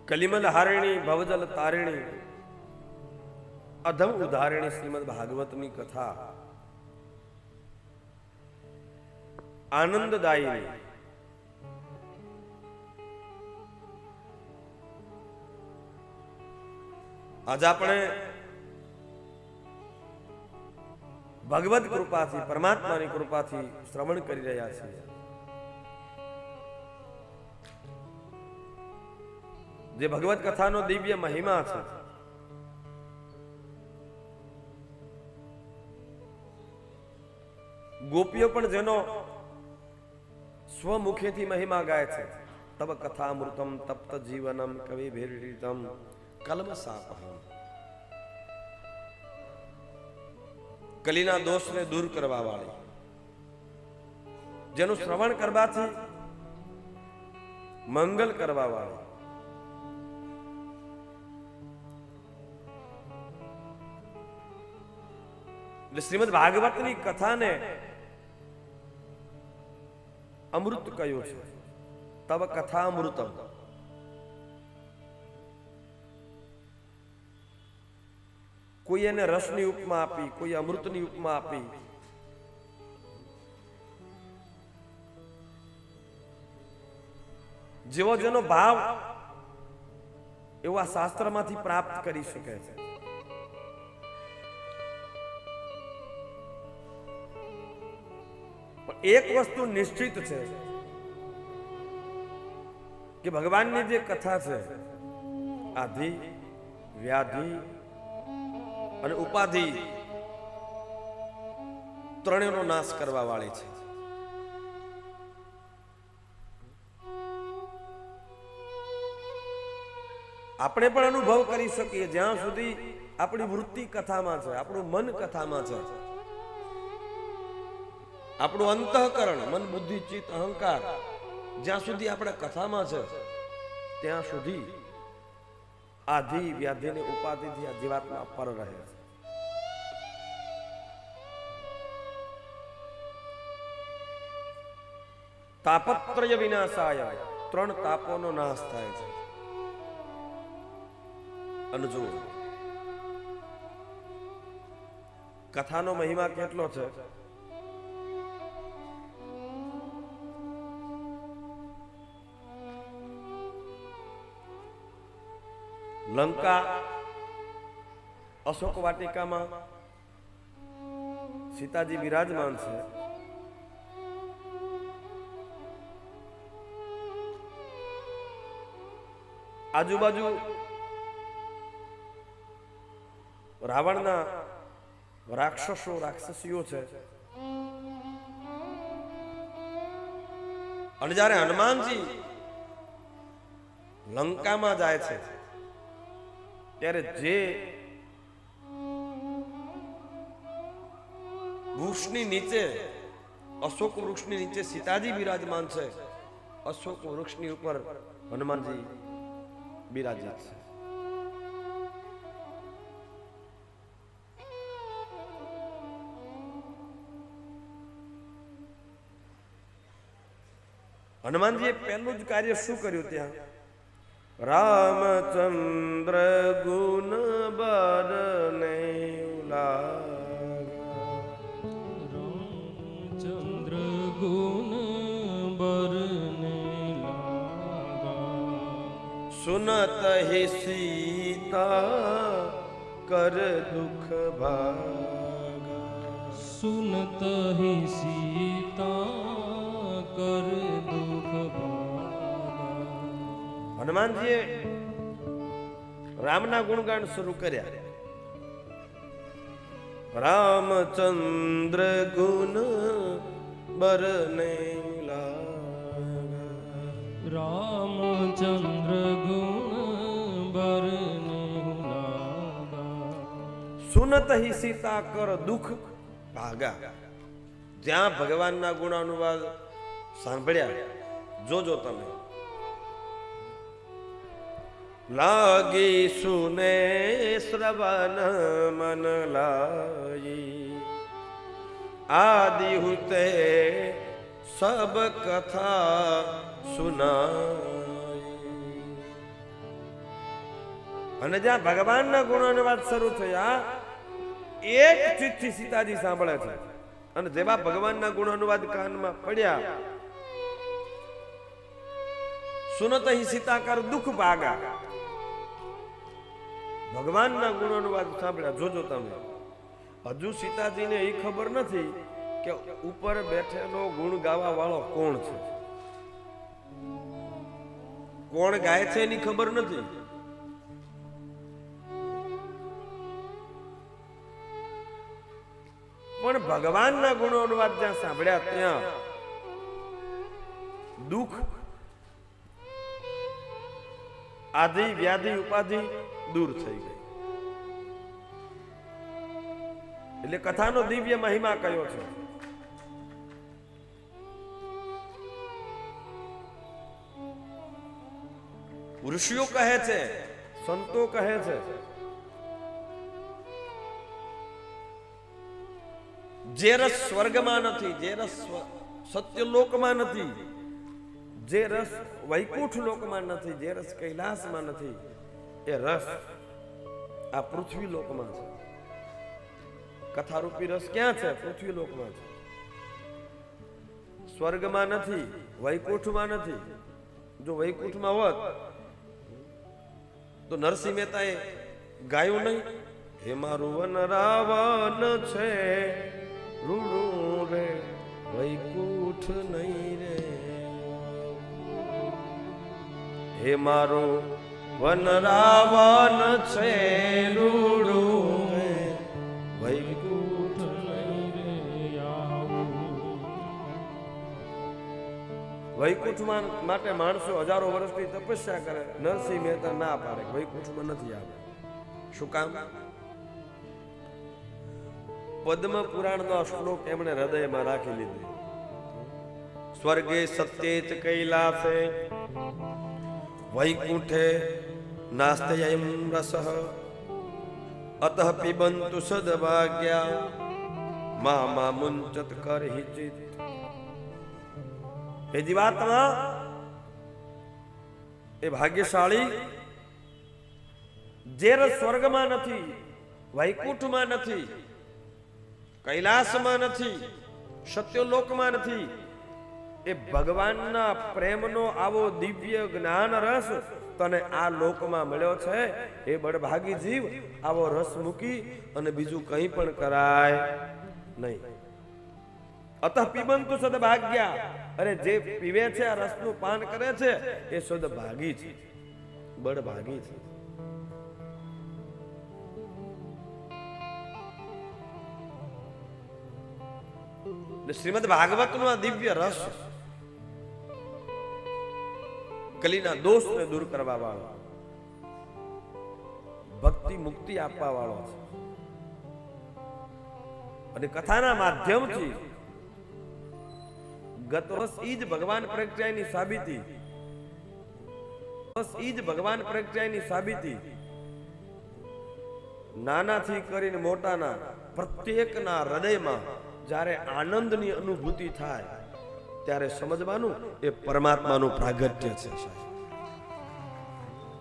કલિમલ હારિણી ભવજલ તારિણી અધમ ઉદાહરણી શ્રીમદ ભાગવતની કથા આનંદદાયી. આજે આપણે ભગવત કૃપાથી, પરમાત્માની કૃપાથી શ્રવણ કરી રહ્યા છીએ. જે ભગવત કથાનો દિવ્ય મહિમા છે. ગોપીઓ પણ જેનો સ્વમુખેથી મહિમા ગાય છે. તબ કથામૃતમ તપ્ત જીવનમ કવિ ભીરિતમ કલમસાપહમ. કલીના દોષને દૂર કરવા વાળી, જેનું શ્રવણ કરવાથી મંગલ કરવા વાળી, એટલે શ્રીમદ ભાગવતની કથાને અમૃત કહ્યું છે. તબ કથામૃતમ. કોઈ એને રસની ઉપમા આપી, કોઈ અમૃતની ઉપમા આપી. જેવો જેનો ભાવ એવો આ શાસ્ત્રમાંથી પ્રાપ્ત કરી શકે છે. એક વસ્તુ નિશ્ચિત છે કે ભગવાનની જે કથા છે, આધિ, વ્યાધિ અને ઉપાધિ ત્રણેયનો નાશ કરવા વાળી છે. આપણે પણ અનુભવ કરી શકીએ જ્યાં સુધી આપણી વૃત્તિ કથામાં છે, આપણું મન કથામાં છે, આપણું અંતઃકરણ, મન, બુદ્ધિ, ચિત્ત, અહંકાર જ્યાં સુધી આપણે કથામાં છે ત્યાં સુધી આધિ, વ્યાધિ ને ઉપાધિથી આ જીવાત્મા પર રહે છે. તાપત્રય વિનાશાય, ત્રણ તાપોનો નાશ થાય છે. અને જો કથાનો મહિમા કેટલો છે. લંકા અશોક વાટિકામાં સીતાજી બિરાજમાન છે. આજુબાજુ રાવણના રાક્ષસો, રાક્ષસીઓ છે. અને જ્યારે હનુમાનજી લંકામાં જાય છે ત્યારે જે વૃક્ષની નીચે, અશોક વૃક્ષની નીચે સીતાજી બિરાજમાન છે, અશોક વૃક્ષની ઉપર હનુમાનજી બિરાજિત છે. હનુમાનજીએ પહેલું જ કાર્ય શું કર્યું ત્યાં? રામચંદ્ર ગુણ બરને રામચંદ્ર ગુણ બરને સુનત હે સીતા કર દુઃખ ભાગા. સુનત હે સીતા કર દુઃખ ભાગા. હનુમાનજીએ રામના ગુણગાન શરૂ કર્યા. રામચંદ્ર ગુણ બરને લાગા. રામચંદ્ર ગુણ બરને લાગા. સુનત હી સીતા કર દુઃખ ભાગા. જ્યાં ભગવાનના ગુણાનુવાદ સાંભળ્યા, જોજો તમે. લાગી સુને શ્રવણ મન લાઈ, આદિ હુતે સબ કથા સુનાઈ. અને જ્યાં ભગવાનના ગુણોની વાત શરૂ થયા એક ચિત્તથી સીતાજી સાંભળે છે અને જેવા ભગવાનના ગુણાનુવાદ કાનમાં પડ્યા સુનત હિ સીતા કર દુઃખ ભાગા ભગવાનના ગુણાનુવાદ સાંભળ્યા. જોજો તમે હજુ સીતાજીને એ ખબર નથી કે ઉપર બેઠેલો ગુણ ગાવા વાળો કોણ છે, કોણ ગાય છે એની ખબર નથી. પણ ભગવાનના ગુણો અનુવાદ જ્યાં સાંભળ્યા ત્યાં દુઃખ આધિ વ્યાધિ ઉપાધિ દૂર થઈ ગઈ. એટલે કથાનો દિવ્ય મહિમા કયો છે. ઋષિઓ કહે છે, સંતો કહે છે, જે રસ સ્વર્ગમાં નથી, જે રસ સત્યલોકમાં નથી, જે રસ વૈકુંઠ લોકમાં નથી, જે રસ કૈલાસમાં નથી, એ રસ આ પૃથ્વી લોકમાં છે. કથારૂપી રસ ક્યાં છે? પૃથ્વી લોકમાં છે. સ્વર્ગમાં નથી, વૈકુંઠમાં નથી. જો વૈકુંઠમાં હોત તો નરસિંહ મહેતાએ ગાયું નહીં, હે મારું વન રાવણ છે રૂડું રે વૈકુંઠ નહીં રે, હે મારું વન રાવણ છે રૂડું રે વૈકુંઠ નહીં રે આવું. વૈકુંઠમાં માટે માણસો હજારો વર્ષથી તપસ્યા કરે, નરસિંહ મહેતા ના પાડે, વૈકુંઠમાં નથી આવે. શું કામ? પદ્મ પુરાણનો શ્લોક એમણે હૃદયમાં રાખી લીધો. સ્વર્ગે સત્યેચ કૈલાસે વૈકુંઠે નાસ્તયં રસઃ અતઃ પિબંતુ સદભાગ્યા મા મુંચત કરહિચિત. એ જીવાત્મા એ ભાગ્યશાળી જે રસ સ્વર્ગમાં નથી, વૈકુંઠમાં નથી, કૈલાસમાં નથી, સત્યલોકમાં નથી, એ ભગવાનના પ્રેમનો આવો દિવ્ય જ્ઞાન રસ તને આ લોકમાં મળ્યો છે. એ બળભાગી જીવ આવો રસ મૂકી અને બીજું કંઈ પણ કરાય નહીં. અતઃ પીબંતુ સદભાગ્યા. અરે જે પીવે છે, આ રસનું પાન કરે છે, એ સદભાગી છે, બળભાગી છે. શ્રીમદ ભાગવત નો આ દિવ્ય રસ કલીના દોષને દૂર કરવા વાળો, ભક્તિ મુક્તિ આપવા વાળો છે. અને કથાના માધ્યમથી ગત વર્ષ ઈ જ ભગવાન પ્રગટ્યાની સાબિતી, બસ ઈ જ ભગવાન પ્રગટ્યાની સાબિતી નાનાથી કરીને મોટાના પ્રત્યેકના હૃદયમાં જ્યારે આનંદની અનુભૂતિ થાય ત્યારે સમજવાનું એ પરમાત્માનું પ્રાગટ્ય છે.